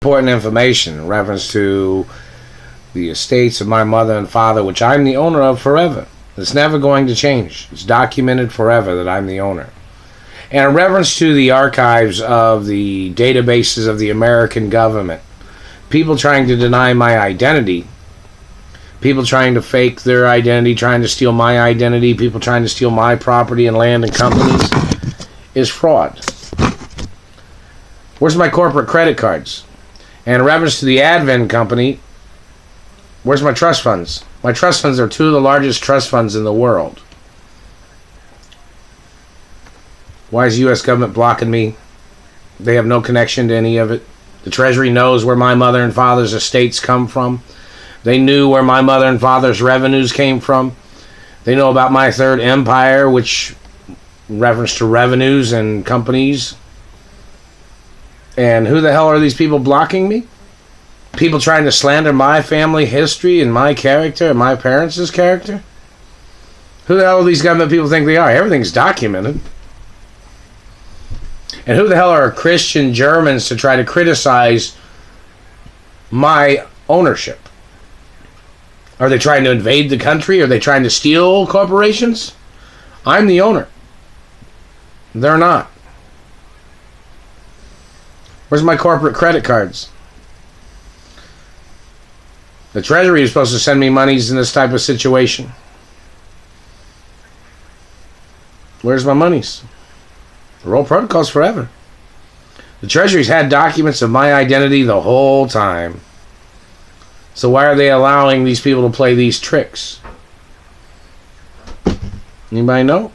important information in reference to the estates of my mother and father, which I'm the owner of forever. It's never going to change. It's documented forever that I'm the owner. And in reference to the archives of the databases of the American government, people trying to deny my identity, people trying to fake their identity, trying to steal my identity, people trying to steal my property and land and companies, is fraud. Where's my corporate credit cards? And in reference to the Advent company, where's my trust funds? My trust funds are two of the largest trust funds in the world. Why is the U.S. government blocking me? They have no connection to any of it. The Treasury knows where my mother and father's estates come from. They knew where my mother and father's revenues came from. They know about my third empire, which in reference to revenues and companies. And who the hell are these people blocking me? People trying to slander my family history and my character and my parents' character? Who the hell do these government people think they are? Everything's documented. And who the hell are Christian Germans to try to criticize my ownership? Are they trying to invade the country? Are they trying to steal corporations? I'm the owner. They're not. Where's my corporate credit cards? The Treasury is supposed to send me monies in this type of situation. Where's my monies? The roll protocol's forever. The Treasury's had documents of my identity the whole time. So why are they allowing these people to play these tricks? Anybody know?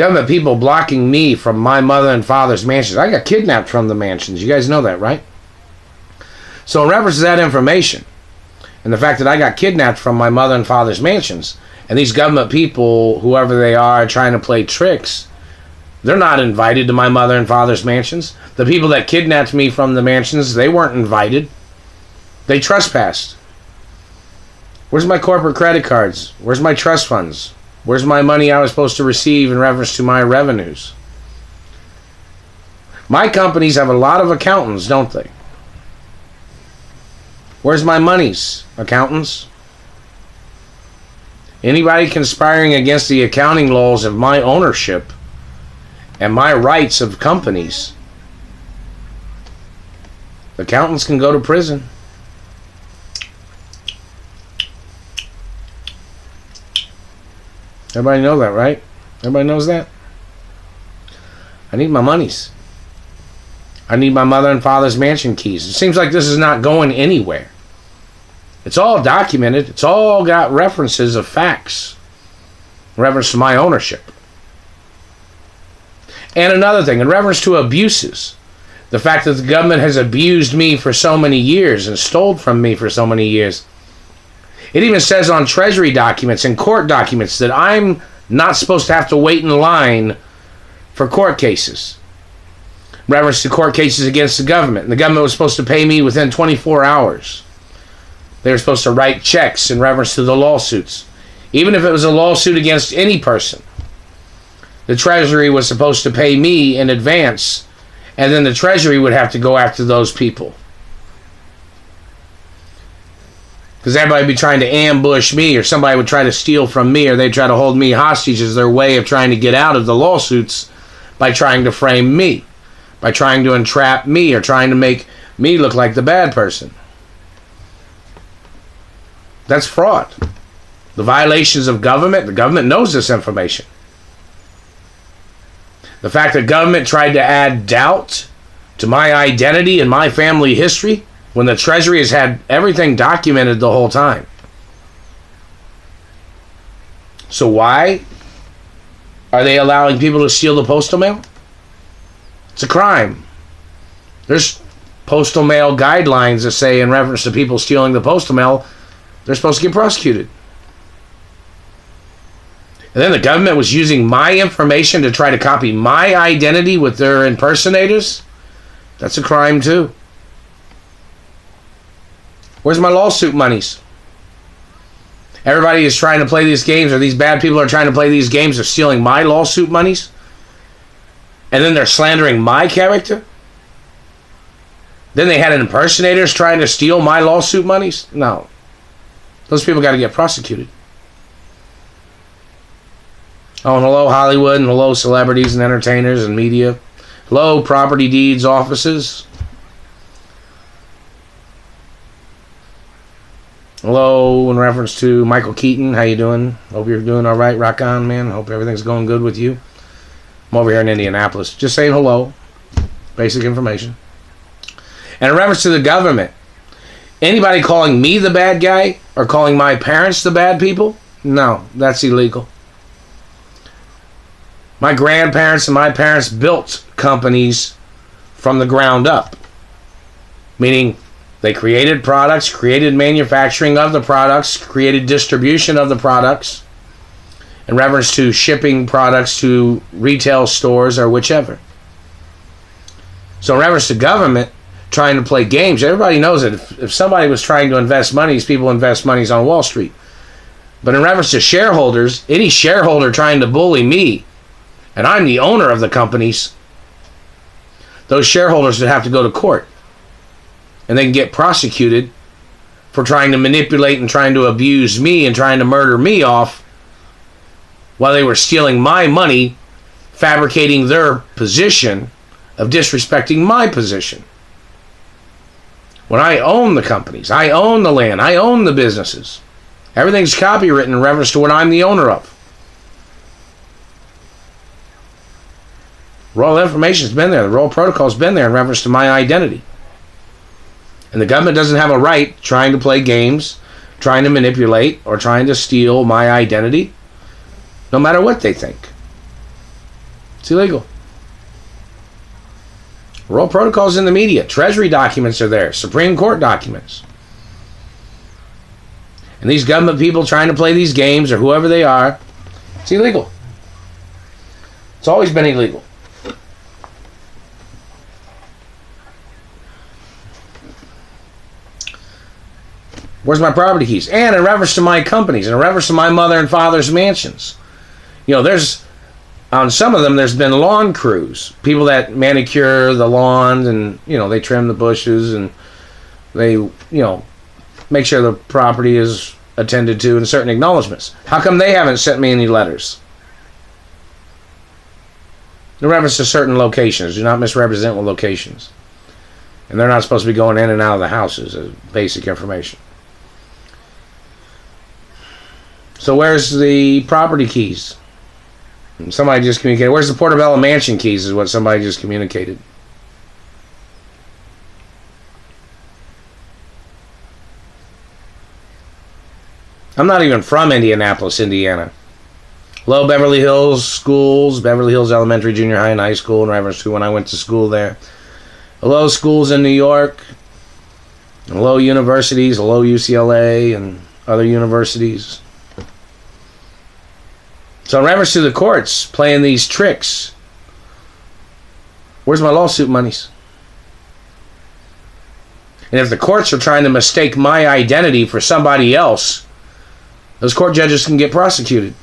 Government people blocking me from my mother and father's mansions. I got kidnapped from the mansions. You guys know that, right? So in reference to that information, and the fact that I got kidnapped from my mother and father's mansions, and these government people, whoever they are, trying to play tricks, they're not invited to my mother and father's mansions. The people that kidnapped me from the mansions, they weren't invited. They trespassed. Where's my corporate credit cards? Where's my trust funds? Where's my money I was supposed to receive in reference to my revenues? My companies have a lot of accountants, don't they? Where's my monies, accountants? Anybody conspiring against the accounting laws of my ownership and my rights of companies, accountants can go to prison. Everybody know that, right? Everybody knows that? I need my monies. I need my mother and father's mansion keys. It seems like this is not going anywhere. It's all documented. It's all got references of facts. Reference to my ownership. And another thing, in reference to abuses. The fact that the government has abused me for so many years and stole from me for so many years. It even says on Treasury documents and court documents that I'm not supposed to have to wait in line for court cases. Reference to court cases against the government. And the government was supposed to pay me within 24 hours. They were supposed to write checks in reference to the lawsuits. Even if it was a lawsuit against any person. The Treasury was supposed to pay me in advance. And then the Treasury would have to go after those people. Because everybody would be trying to ambush me, or somebody would try to steal from me, or they'd try to hold me hostage as their way of trying to get out of the lawsuits by trying to frame me, by trying to entrap me, or trying to make me look like the bad person. That's fraud. The violations of government, the government knows this information. The fact that government tried to add doubt to my identity and my family history, when the Treasury has had everything documented the whole time. So why are they allowing people to steal the postal mail? It's a crime. There's postal mail guidelines that say in reference to people stealing the postal mail, they're supposed to get prosecuted. And then the government was using my information to try to copy my identity with their impersonators. That's a crime too. Where's my lawsuit monies? Everybody is trying to play these games, or these bad people are trying to play these games of stealing my lawsuit monies, and then they're slandering my character. Then they had impersonators trying to steal my lawsuit monies. No, those people got to get prosecuted. Oh, and hello Hollywood, and hello celebrities and entertainers and media. Hello property deeds offices. Hello in reference to Michael Keaton. How you doing? Hope you're doing all right. Rock on, man. Hope everything's going good with you. I'm over here in Indianapolis. Just saying hello. Basic information. And in reference to the government, anybody calling me the bad guy or calling my parents the bad people? No, that's illegal. My grandparents and my parents built companies from the ground up. Meaning they created products, created manufacturing of the products, created distribution of the products in reference to shipping products to retail stores or whichever. So in reference to government trying to play games, everybody knows that if somebody was trying to invest monies, people invest monies on Wall Street. But in reference to shareholders, any shareholder trying to bully me, and I'm the owner of the companies, those shareholders would have to go to court. And they can get prosecuted for trying to manipulate and trying to abuse me and trying to murder me off while they were stealing my money, fabricating their position of disrespecting my position. When I own the companies, I own the land, I own the businesses. Everything's copywritten in reference to what I'm the owner of. Royal information's been there. The Royal protocol's been there in reference to my identity. And the government doesn't have a right trying to play games, trying to manipulate, or trying to steal my identity, no matter what they think. It's illegal. Royal protocol's in the media. Treasury documents are there. Supreme Court documents. And these government people trying to play these games, or whoever they are, it's illegal. It's always been illegal. Where's my property keys? And in reference to my companies, in reference to my mother and father's mansions. You know, there's, on some of them, there's been lawn crews. People that manicure the lawns and, you know, they trim the bushes and they, you know, make sure the property is attended to and certain acknowledgments. How come they haven't sent me any letters? In reference to certain locations. Do not misrepresent with locations. And they're not supposed to be going in and out of the houses. Basic information. So where's the property keys? Somebody just communicated. Where's the Portobello Mansion keys is what somebody just communicated. I'm not even from Indianapolis, Indiana. Hello, Beverly Hills schools, Beverly Hills Elementary, Junior High, and High School in reference to when I went to school there. Hello, schools in New York. Hello, universities. Hello, UCLA and other universities. So in reference to the courts playing these tricks, where's my lawsuit monies? And if the courts are trying to mistake my identity for somebody else, those court judges can get prosecuted.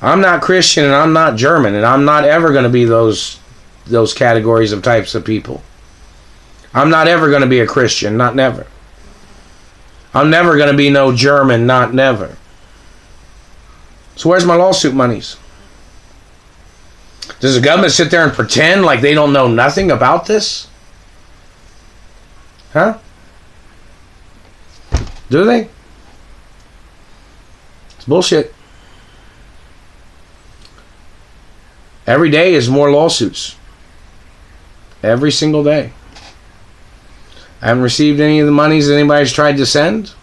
I'm not Christian and I'm not German, and I'm not ever going to be those categories of types of people. I'm not ever going to be a Christian, not never. I'm never going to be no German, not never. So where's my lawsuit monies? Does the government sit there and pretend like they don't know nothing about this? Huh? Do they? It's bullshit. Every day is more lawsuits. Every single day. I haven't received any of the monies that anybody's tried to send.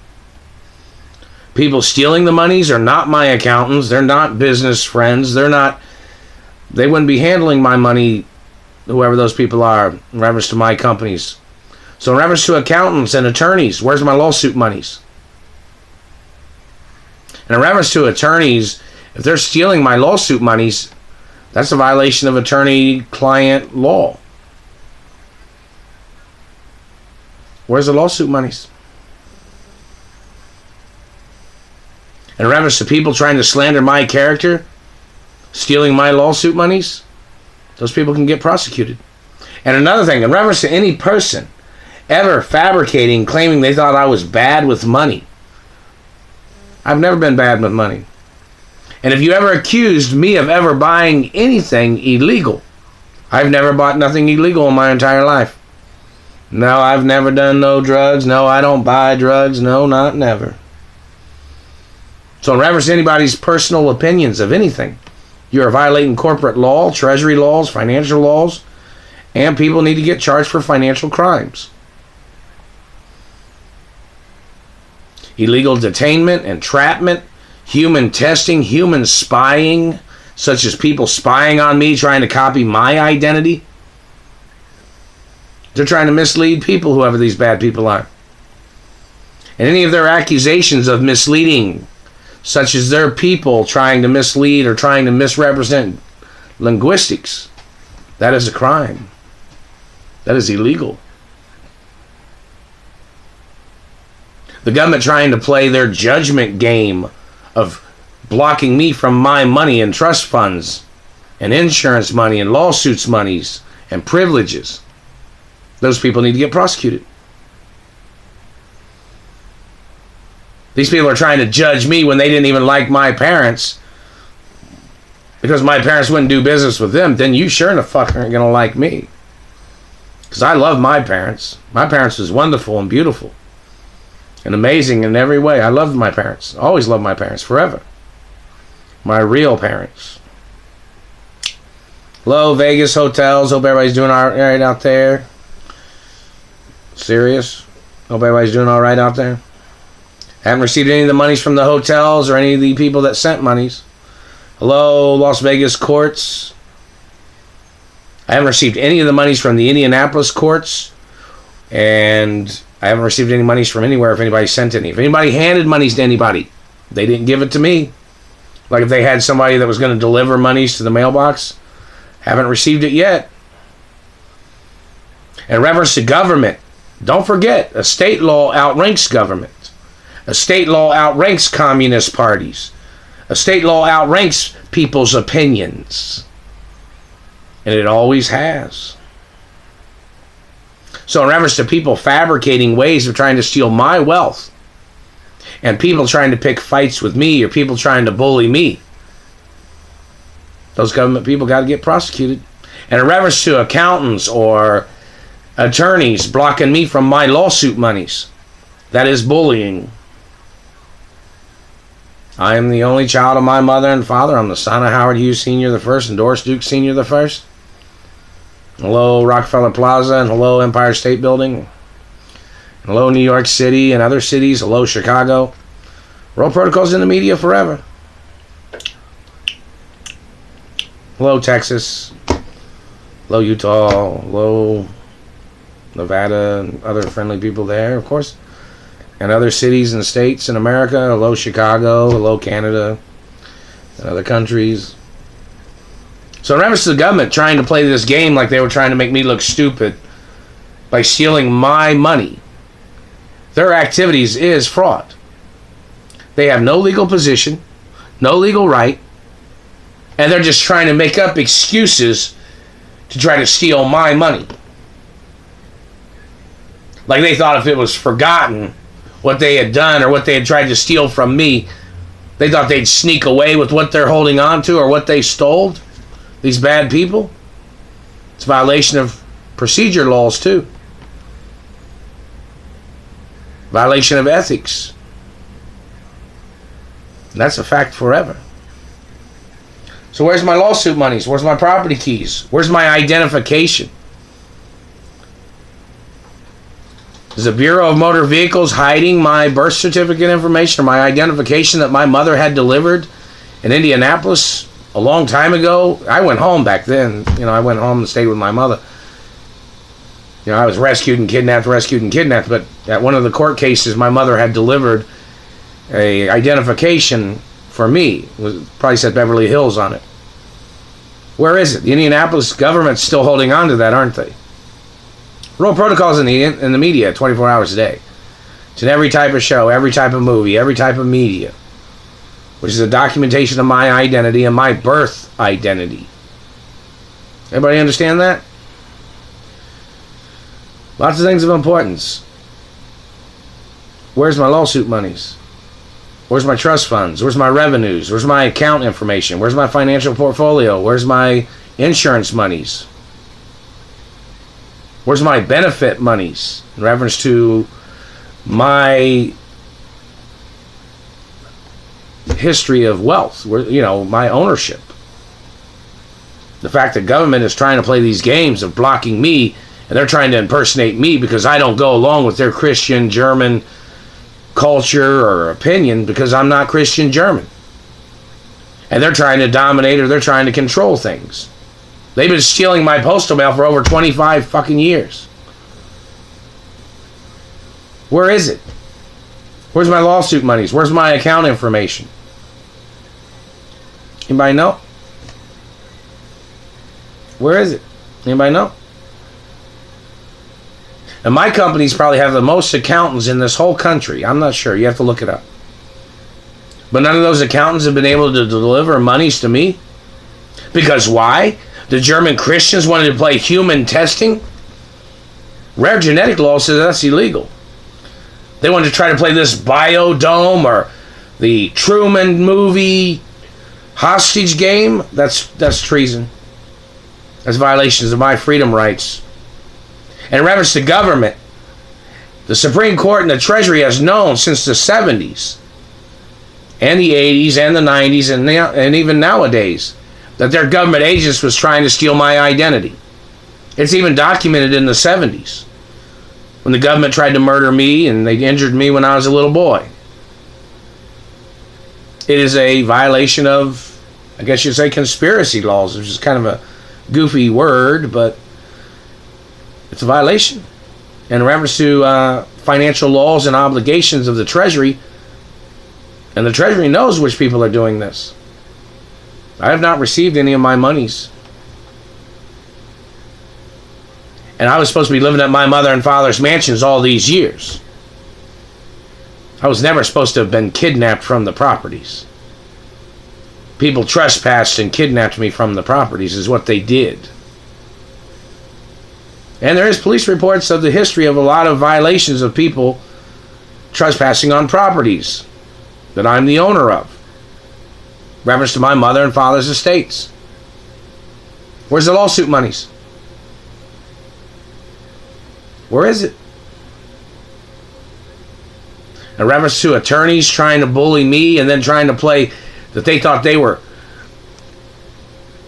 People stealing the monies are not my accountants. They're not business friends. They wouldn't be handling my money, whoever those people are, in reference to my companies. So in reference to accountants and attorneys, where's my lawsuit monies? And in reference to attorneys, if they're stealing my lawsuit monies, that's a violation of attorney-client law. Where's the lawsuit monies? In reference to people trying to slander my character, stealing my lawsuit monies, those people can get prosecuted. And another thing, in reference to any person ever fabricating, claiming they thought I was bad with money, I've never been bad with money. And if you ever accused me of ever buying anything illegal, I've never bought nothing illegal in my entire life. No, I've never done no drugs. No, I don't buy drugs. No, not never. So in reference to anybody's personal opinions of anything, you're violating corporate law, treasury laws, financial laws, and people need to get charged for financial crimes. Illegal detainment, entrapment, human testing, human spying, such as people spying on me, trying to copy my identity. They're trying to mislead people, whoever these bad people are. And any of their accusations of misleading, such as their people trying to mislead or trying to misrepresent linguistics, that is a crime. That is illegal. The government trying to play their judgment game of blocking me from my money and trust funds and insurance money and lawsuits monies and privileges. Those people need to get prosecuted. These people are trying to judge me when they didn't even like my parents because my parents wouldn't do business with them. Then you sure in the fuck aren't going to like me. Because I love my parents. My parents was wonderful and beautiful and amazing in every way. I loved my parents. Always loved my parents. Forever. My real parents. Hello, Vegas hotels. Hope everybody's doing all right out there. Serious? Hope everybody's doing all right out there. Haven't received any of the monies from the hotels or any of the people that sent monies. Hello, Las Vegas courts. I haven't received any of the monies from the Indianapolis courts. And I haven't received any monies from anywhere if anybody sent any. If anybody handed monies to anybody, they didn't give it to me. Like if they had somebody that was going to deliver monies to the mailbox, haven't received it yet. In reference to government, don't forget, a state law outranks government. A state law outranks communist parties. A state law outranks people's opinions. And it always has. So in reference to people fabricating ways of trying to steal my wealth, and people trying to pick fights with me, or people trying to bully me, those government people got to get prosecuted. And in reference to accountants or attorneys blocking me from my lawsuit monies, that is bullying. I am the only child of my mother and father. I'm the son of Howard Hughes Sr. the first and Doris Duke Sr. the first. Hello, Rockefeller Plaza, and hello, Empire State Building. Hello, New York City and other cities. Hello, Chicago. World Protocol's in the media forever. Hello, Texas. Hello, Utah. Hello, Nevada, and other friendly people there, of course. And other cities and states in America. Hello, Chicago. Hello, Canada. And other countries. So in reference to the government trying to play this game like they were trying to make me look stupid by stealing my money, their activities is fraud. They have no legal position, no legal right, and they're just trying to make up excuses to try to steal my money. Like they thought if it was forgotten what they had done or what they had tried to steal from me, they thought they'd sneak away with what they're holding on to or what they stole. These bad people. It's a violation of procedure laws too. Violation of ethics. And that's a fact forever. So where's my lawsuit monies? Where's my property keys? Where's my identification? Is the Bureau of Motor Vehicles hiding my birth certificate information or my identification that my mother had delivered in Indianapolis a long time ago? I went home back then. I went home and stayed with my mother. I was rescued and kidnapped, but at one of the court cases, my mother had delivered a identification for me. It probably said Beverly Hills on it. Where is it? The Indianapolis government's still holding on to that, aren't they? World Protocol's in the media 24 hours a day. It's in every type of show, every type of movie, every type of media. which is a documentation of my identity and my birth identity. Everybody understand that? Lots of things of importance. Where's my lawsuit monies? Where's my trust funds? Where's my revenues? Where's my account information? Where's my financial portfolio? Where's my insurance monies? Where's my benefit monies in reference to my history of wealth? My ownership. The fact that government is trying to play these games of blocking me, and they're trying to impersonate me because I don't go along with their Christian German culture or opinion because I'm not Christian German. And they're trying to dominate, or they're trying to control things. They've been stealing my postal mail for over 25 fucking years. Where is it? Where's my lawsuit monies? Where's my account information? Anybody know? Where is it? Anybody know? And my companies probably have the most accountants in this whole country. I'm not sure. You have to look it up. But none of those accountants have been able to deliver monies to me. Because why? The German Christians wanted to play human testing. Rare genetic law says that's illegal. They wanted to try to play this biodome or the Truman movie hostage game. That's treason. That's violations of my freedom rights. And in reference to government, the Supreme Court and the Treasury has known since the 70s and the 80s and the 90s and even nowadays that their government agents was trying to steal my identity. It's even documented in the 70s when the government tried to murder me and they injured me when I was a little boy. It is a violation of, I guess you'd say, conspiracy laws, which is kind of a goofy word, but it's a violation. And in reference to financial laws and obligations of the Treasury, and the Treasury knows which people are doing this. I have not received any of my monies. And I was supposed to be living at my mother and father's mansions all these years. I was never supposed to have been kidnapped from the properties. People trespassed and kidnapped me from the properties is what they did. And there is police reports of the history of a lot of violations of people trespassing on properties that I'm the owner of. Reference to my mother and father's estates. Where's the lawsuit monies? Where is it? In reference to attorneys trying to bully me and then trying to play that they thought they were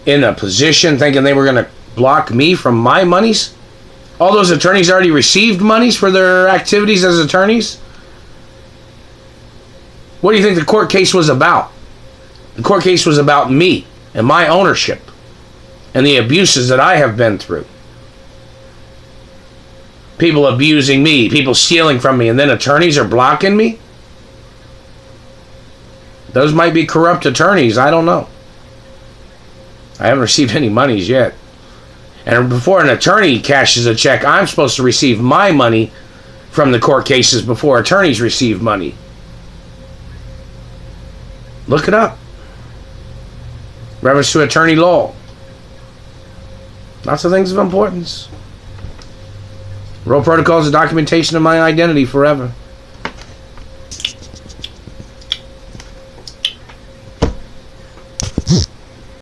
in a position thinking they were going to block me from my monies. All those attorneys already received monies for their activities as attorneys. What do you think the court case was about? The court case was about me and my ownership and the abuses that I have been through. People abusing me, people stealing from me, and then attorneys are blocking me? Those might be corrupt attorneys, I don't know. I haven't received any monies yet. And before an attorney cashes a check, I'm supposed to receive my money from the court cases before attorneys receive money. Look it up. Reference to attorney law. Lots of things of importance. Royal Protocol is a documentation of my identity forever.